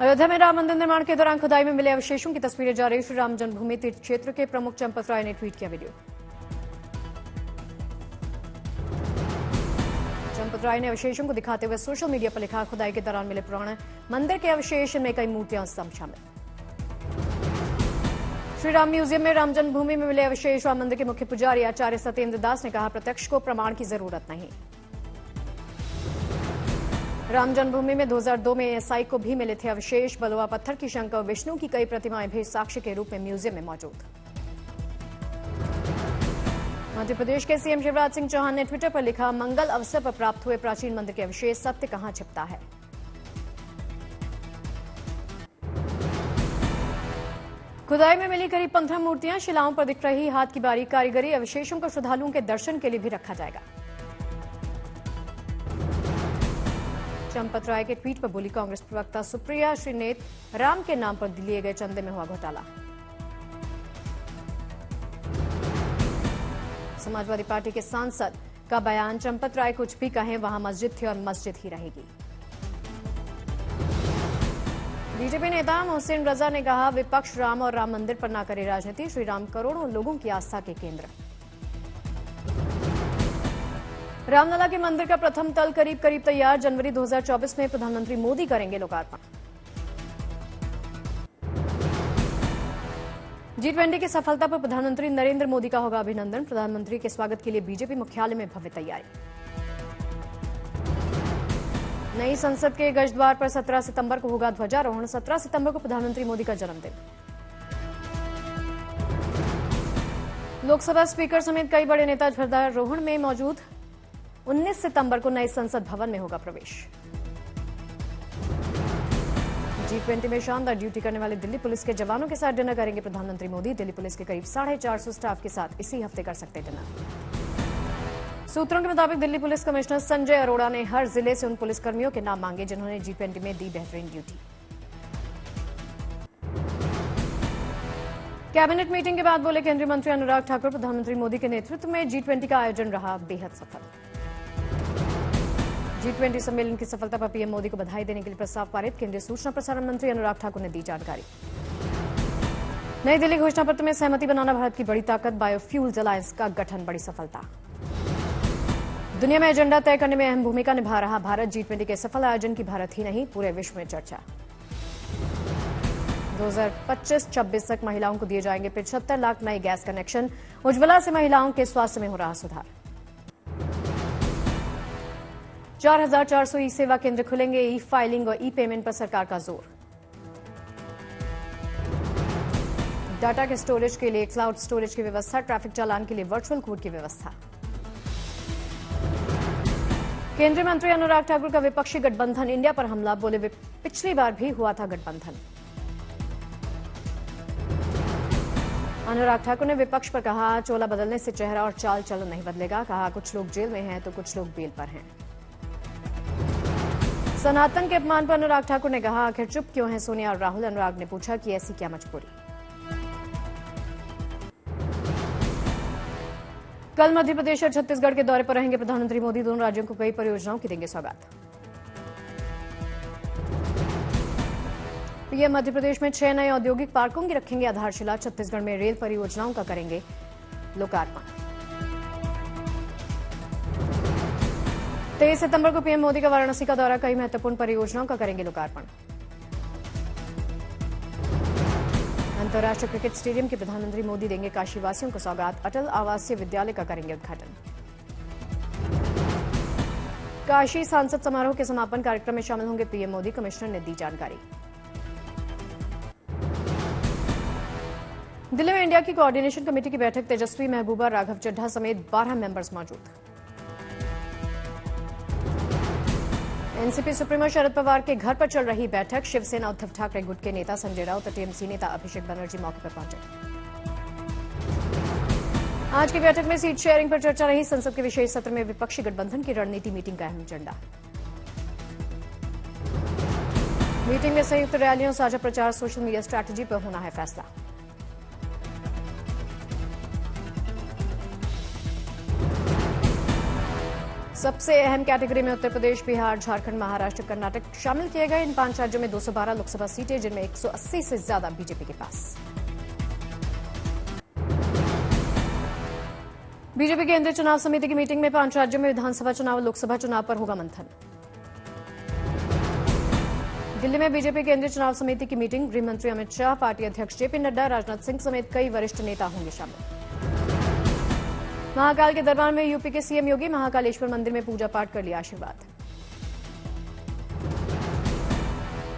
अयोध्या में राम मंदिर निर्माण के दौरान खुदाई में मिले अवशेषों की तस्वीरें जारी। श्री राम जन्मभूमि तीर्थ क्षेत्र के प्रमुख चंपत राय ने ट्वीट किया वीडियो। चंपत राय ने अवशेषों को दिखाते हुए सोशल मीडिया पर लिखा, खुदाई के दौरान मिले पुराने मंदिर के अवशेष में कई मूर्तियां स्तंभ शामिल। श्री राम म्यूजियम में राम जन्मभूमि में मिले अवशेष। राम मंदिर के मुख्य पुजारी आचार्य सत्येंद्र दास ने कहा, प्रत्यक्ष को प्रमाण की जरूरत नहीं। राम जन्मभूमि में 2002 में एएसआई को भी मिले थे अवशेष। बलुआ पत्थर की शंकर और विष्णु की कई प्रतिमाएं भी साक्ष्य के रूप में म्यूजियम में मौजूद। मध्य प्रदेश के सीएम शिवराज सिंह चौहान ने ट्विटर पर लिखा, मंगल अवसर पर प्राप्त हुए प्राचीन मंदिर के अवशेष, सत्य कहां छिपता है। खुदाई में मिली करीब 15 मूर्तियां शिलाओं पर दिख रही हाथ की बारीक कारीगरी। अवशेषों को श्रद्धालुओं के दर्शन के लिए भी रखा जाएगा। चंपत राय के ट्वीट पर बोली कांग्रेस प्रवक्ता सुप्रिया श्रीनेत, राम के नाम पर लिए गए चंदे में हुआ घोटाला। समाजवादी पार्टी के सांसद का बयान, चंपत राय कुछ भी कहें वहां मस्जिद थी और मस्जिद ही रहेगी। बीजेपी नेता मोहसिन रजा ने कहा, विपक्ष राम और राम मंदिर पर न करे राजनीति। श्री राम करोड़ों लोगों की आस्था के केंद्र। रामलला के मंदिर का प्रथम तल करीब तैयार। जनवरी 2024 में प्रधानमंत्री मोदी करेंगे लोकार्पण। G20 की सफलता पर प्रधानमंत्री नरेंद्र मोदी का होगा अभिनंदन। प्रधानमंत्री के स्वागत के लिए बीजेपी मुख्यालय में भव्य तैयारी। नई संसद के गजद्वार पर 17 सितंबर को होगा ध्वजारोहण। 17 सितंबर को प्रधानमंत्री मोदी का जन्मदिन। लोकसभा स्पीकर समेत कई बड़े नेता ध्वजारोहण में मौजूद। 19 सितंबर को नए संसद भवन में होगा प्रवेश। G20 में शानदार ड्यूटी करने वाले दिल्ली पुलिस के जवानों के साथ डिनर करेंगे प्रधानमंत्री मोदी। दिल्ली पुलिस के करीब 450 स्टाफ के साथ इसी हफ्ते कर सकते डिनर। सूत्रों के मुताबिक दिल्ली पुलिस कमिश्नर संजय अरोड़ा ने हर जिले से उन पुलिसकर्मियों के नाम मांगे जिन्होंने G20 में दी बेहतरीन ड्यूटी। कैबिनेट मीटिंग के बाद बोले केंद्रीय मंत्री अनुराग ठाकुर, प्रधानमंत्री मोदी के नेतृत्व में G20 का आयोजन रहा बेहद सफल। G20 सम्मेलन की सफलता पर पीएम मोदी को बधाई देने के लिए प्रस्ताव पारित। केंद्रीय सूचना प्रसारण मंत्री अनुराग ठाकुर ने दी जानकारी। नई दिल्ली घोषणा पत्र में सहमति बनाना भारत की बड़ी ताकत। बायोफ्यूल्स अलायंस का गठन बड़ी सफलता। दुनिया में एजेंडा तय करने में अहम भूमिका निभा रहा भारत। G20 के सफल आयोजन की भारत ही नहीं पूरे विश्व में चर्चा। 2025-26 तक महिलाओं को दिए जाएंगे 75 लाख नए गैस कनेक्शन। उज्ज्वला से महिलाओं के स्वास्थ्य में हो रहा सुधार। 4400 ई सेवा केंद्र खुलेंगे। ई फाइलिंग और ई पेमेंट पर सरकार का जोर। डाटा के स्टोरेज के लिए क्लाउड स्टोरेज की व्यवस्था। ट्रैफिक चालान के लिए वर्चुअल कोड की व्यवस्था। केंद्रीय मंत्री अनुराग ठाकुर का विपक्षी गठबंधन इंडिया पर हमला। बोले, पिछली बार भी हुआ था गठबंधन। अनुराग ठाकुर ने विपक्ष पर कहा, चोला बदलने से चेहरा और चाल चलन नहीं बदलेगा। कहा, कुछ लोग जेल में हैं तो कुछ लोग बेल पर हैं। सनातन के अपमान पर अनुराग ठाकुर ने कहा, आखिर चुप क्यों हैं सोनिया और राहुल। अनुराग ने पूछा कि ऐसी क्या मजबूरी। कल मध्य प्रदेश और छत्तीसगढ़ के दौरे पर रहेंगे प्रधानमंत्री मोदी। दोनों राज्यों को कई परियोजनाओं की देंगे सौगात। पीएम मध्य प्रदेश में 6 नए औद्योगिक पार्कों की रखेंगे आधारशिला। छत्तीसगढ़ में रेल परियोजनाओं का करेंगे लोकार्पण। 23 सितंबर को पीएम मोदी का वाराणसी का दौरा। कई महत्वपूर्ण परियोजनाओं का करेंगे लोकार्पण। अंतर्राष्ट्रीय क्रिकेट स्टेडियम के प्रधानमंत्री मोदी देंगे काशीवासियों को सौगात। अटल आवासीय विद्यालय का करेंगे उद्घाटन। काशी सांसद समारोह के समापन कार्यक्रम में शामिल होंगे पीएम मोदी। कमिश्नर ने दी जानकारी। दिल्ली में इंडिया की कोऑर्डिनेशन कमेटी की बैठक। तेजस्वी, महबूबा, राघव चड्ढा समेत 12 मेंबर्स मौजूद। एनसीपी सुप्रीमो शरद पवार के घर पर चल रही बैठक। शिवसेना उद्धव ठाकरे गुट के नेता संजय राउत और टीएमसी नेता अभिषेक बनर्जी मौके पर पहुंचे। आज की बैठक में सीट शेयरिंग पर चर्चा रही। संसद के विशेष सत्र में विपक्षी गठबंधन की रणनीति मीटिंग का अहम एजेंडा। मीटिंग में संयुक्त रैलियों, साझा प्रचार, सोशल मीडिया स्ट्रैटेजी पर होना है फैसला। सबसे अहम कैटेगरी में उत्तर प्रदेश, बिहार, झारखंड, महाराष्ट्र, कर्नाटक शामिल किए गए। इन 5 राज्यों में 212 लोकसभा सीटें, जिनमें 180 से ज्यादा बीजेपी के पास। बीजेपी केंद्रीय चुनाव समिति की मीटिंग में 5 राज्यों में विधानसभा चुनाव, लोकसभा चुनाव पर होगा मंथन। दिल्ली में बीजेपी केंद्रीय चुनाव समिति की मीटिंग, गृह मंत्री अमित शाह, पार्टी अध्यक्ष जेपी नड्डा, राजनाथ सिंह समेत कई वरिष्ठ नेता होंगे शामिल। महाकाल के दरबार में यूपी के सीएम योगी, महाकालेश्वर मंदिर में पूजा पाठ कर लिया आशीर्वाद।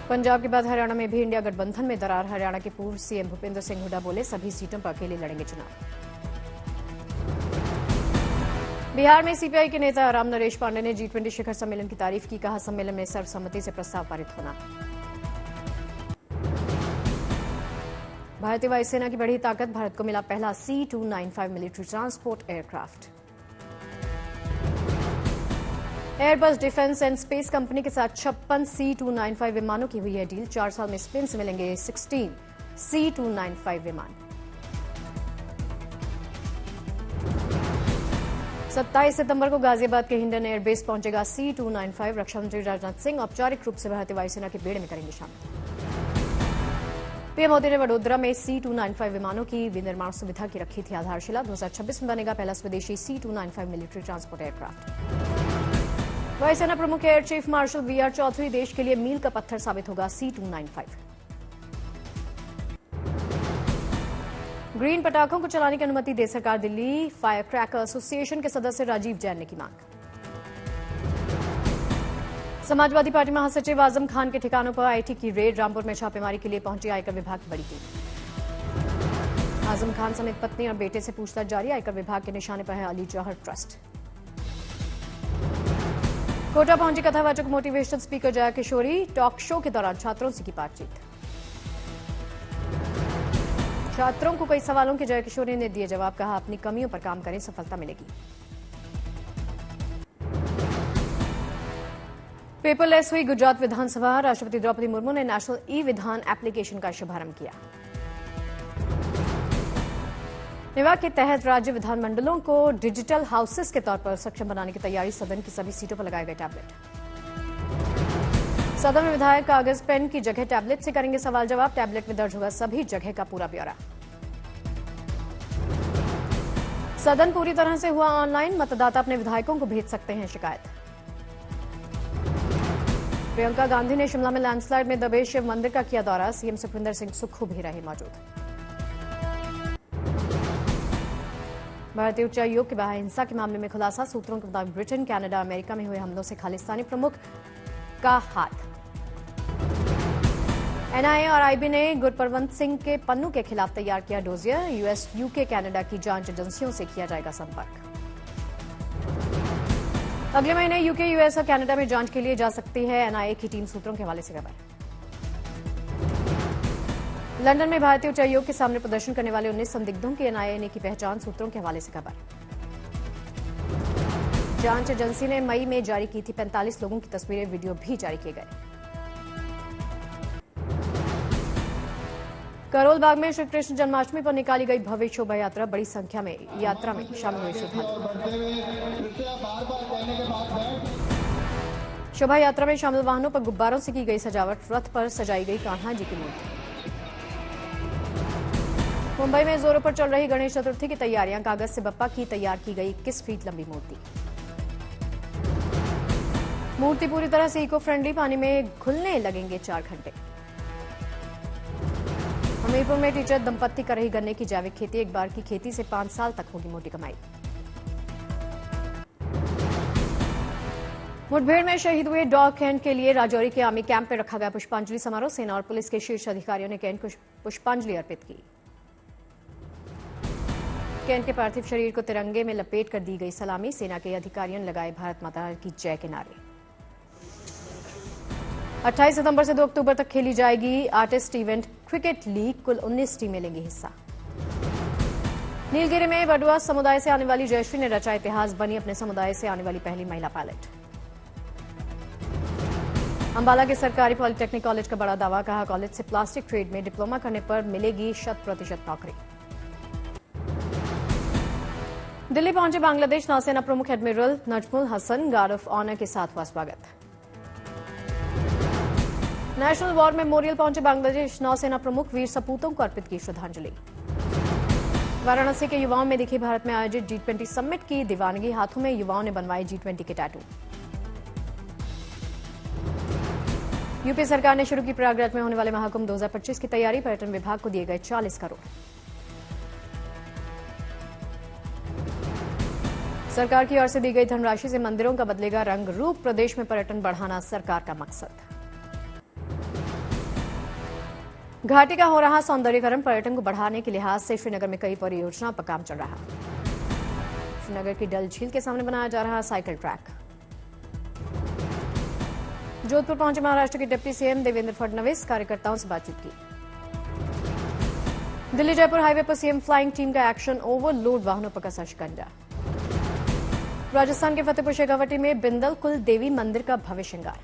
पंजाब के बाद हरियाणा में भी इंडिया गठबंधन में दरार, हरियाणा के पूर्व सीएम भूपेंद्र सिंह हुड्डा बोले सभी सीटों पर अकेले लड़ेंगे चुनाव। बिहार में सीपीआई के नेता राम नरेश पांडे ने G20 शिखर सम्मेलन की तारीफ की, कहा सम्मेलन में सर्वसम्मति से प्रस्ताव पारित होना। भारतीय वायुसेना की बढ़ी ताकत, भारत को मिला पहला C-295 military transport aircraft. Airbus defence and space company के साथ 56 C-295 विमानों की हुई है डील, 4 साल में स्पेन से मिलेंगे 16 C-295 विमान। 27 सितंबर को गाजियाबाद के हिंडन एयरबेस पहुंचेगा C-295। रक्षा मंत्री राजनाथ सिंह औपचारिक रूप से भारतीय वायुसेना के बेड़े में करेंगे शामिल। पीएम मोदी ने वडोदरा में C-295 विमानों की विनिर्माण सुविधा की रखी थी आधारशिला। 2026 में बनेगा पहला स्वदेशी C-295 मिलिट्री ट्रांसपोर्ट एयरक्राफ्ट। वायुसेना प्रमुख air chief marshal VR Chaudhari, देश के लिए मील का पत्थर साबित होगा C-295। ग्रीन पटाखों को चलाने की अनुमति दे सरकार, दिल्ली फायर क्रैकर एसोसिएशन के सदस्य राजीव जैन ने की मांग। समाजवादी पार्टी महासचिव आजम खान के ठिकानों पर आईटी की रेड, रामपुर में छापेमारी के लिए पहुंची आयकर विभाग की बड़ी टीम। आजम खान समेत पत्नी और बेटे से पूछताछ जारी, आयकर विभाग के निशाने पर है अली जौहर ट्रस्ट। कोटा पहुंची कथावाचक motivational speaker Jaya Kishori, talk show के दौरान छात्रों से की बातचीत। छात्रों को कई सवालों के जया किशोरी ने दिए जवाब, कहा अपनी कमियों पर काम करें, सफलता मिलेगी। पेपरलेस हुई गुजरात विधानसभा, राष्ट्रपति द्रौपदी मुर्मू ने नेशनल ई-विधान एप्लीकेशन का शुभारंभ किया। निवा के तहत राज्य विधानमंडलों को डिजिटल हाउसेस के तौर पर सक्षम बनाने की तैयारी, सदन की सभी सीटों पर लगाए गए टैबलेट। सदन में विधायक कागज पेन की जगह टैबलेट से करेंगे सवाल जवाब, टैबलेट में दर्ज होगा सभी जगह का पूरा ब्यौरा। सदन पूरी तरह से हुआ ऑनलाइन, मतदाता अपने विधायकों को भेज सकते हैं शिकायत। प्रियंका गांधी ने शिमला में लैंडस्लाइड में दबे शिव मंदिर का किया दौरा, सीएम सुखविंदर सिंह सुक्खू भी रहे मौजूद। भारतीय उच्चायोग के बाहर हिंसा के मामले में खुलासा, सूत्रों के मुताबिक ब्रिटेन, कनाडा, अमेरिका में हुए हमलों से खालिस्तानी प्रमुख का हाथ। एनआईए और आईबी ने गुरपरवंत सिंह के पन्नू के खिलाफ तैयार किया डोजियर, यूएस, यूके, कनाडा की जांच एजेंसियों से किया जाएगा संपर्क। अगले महीने यूके, यूएस और कनाडा में जांच के लिए जा सकती है एनआईए की टीम, सूत्रों के हवाले से खबर। लंदन में भारतीय उच्चायोग के सामने प्रदर्शन करने वाले 19 संदिग्धों की एनआईए ने की पहचान, सूत्रों के हवाले से खबर। जांच एजेंसी ने मई में जारी की थी 45 लोगों की तस्वीरें, वीडियो भी जारी किए गए। करोल बाग में श्री कृष्ण जन्माष्टमी पर निकाली गई भव्य शोभा यात्रा, बड़ी संख्या में यात्रा में शामिल हुए श्रद्धालु। शोभा यात्रा में शामिल वाहनों पर गुब्बारों से की गई सजावट, रथ पर सजाई गई कान्हा जी की मूर्ति। मुंबई में जोरों पर चल रही गणेश चतुर्थी की तैयारियां, कागज से बप्पा की तैयार की गई 21 फीट लंबी मूर्ति। मूर्ति पूरी तरह से इको फ्रेंडली, पानी में घुलने लगेंगे 4 घंटे। हमीरपुर में टीचर दंपत्ति कर रही गन्ने की जैविक खेती, एक बार की खेती से 5 साल तक होगी मोटी कमाई। मुठभेड़ में शहीद हुए डॉग कैंट के लिए राजौरी के आर्मी कैंप में रखा गया पुष्पांजलि समारोह, सेना और पुलिस के शीर्ष अधिकारियों ने कैंट को पुष्पांजलि अर्पित की। कैंट के पार्थिव शरीर को तिरंगे में लपेट कर दी गई सलामी, सेना के अधिकारियों ने लगाए भारत माता की जय के नारे। 28 सितंबर से 2 अक्टूबर तक खेली जाएगी आर्टिस्ट इवेंट क्रिकेट लीग, कुल 19 टीमें लेंगी हिस्सा। नीलगिरी में बडुआ समुदाय से आने वाली जयश्री ने रचा इतिहास, बनी अपने समुदाय से आने वाली पहली महिला पायलट। अंबाला के सरकारी पॉलिटेक्निक कॉलेज का बड़ा दावा, कहा कॉलेज से प्लास्टिक ट्रेड में डिप्लोमा करने पर मिलेगी 100% नौकरी। दिल्ली पहुंचे बांग्लादेश नौसेना प्रमुख admiral Nazmul Hasan, guard of honour के साथ हुआ स्वागत। नेशनल वॉर मेमोरियल पहुंचे बांग्लादेश नौसेना प्रमुख, वीर सपूतों को अर्पित की श्रद्धांजलि। वाराणसी के युवाओं में दिखी भारत में आयोजित G20 समिट की दीवानगी, हाथों में युवाओं ने बनवाए G20 के टैटू। यूपी सरकार ने शुरू की प्रयागराज में होने वाले महाकुंभ 2025 की तैयारी, पर्यटन विभाग को दिए गए 40 करोड़। सरकार की ओर से दी गई धनराशि से मंदिरों का बदलेगा रंग रूप, प्रदेश में पर्यटन बढ़ाना सरकार का मकसद। घाटी का हो रहा सौंदर्यीकरण, पर्यटन को बढ़ाने के लिहाज से श्रीनगर में कई परियोजनाओं पर काम चल रहा। श्रीनगर की डल झील के सामने बनाया जा रहा साइकिल ट्रैक। जोधपुर पहुंचे महाराष्ट्र के डिप्टी सीएम देवेंद्र फडणवीस, कार्यकर्ताओं से बातचीत की। दिल्ली जयपुर हाईवे पर सीएम फ्लाइंग टीम का एक्शन, ओवरलोड वाहनों पर कसा शिकंजा। राजस्थान के फतेहपुर शेखावटी में बिंदल कुल देवी मंदिर का भव्य श्रृंगार।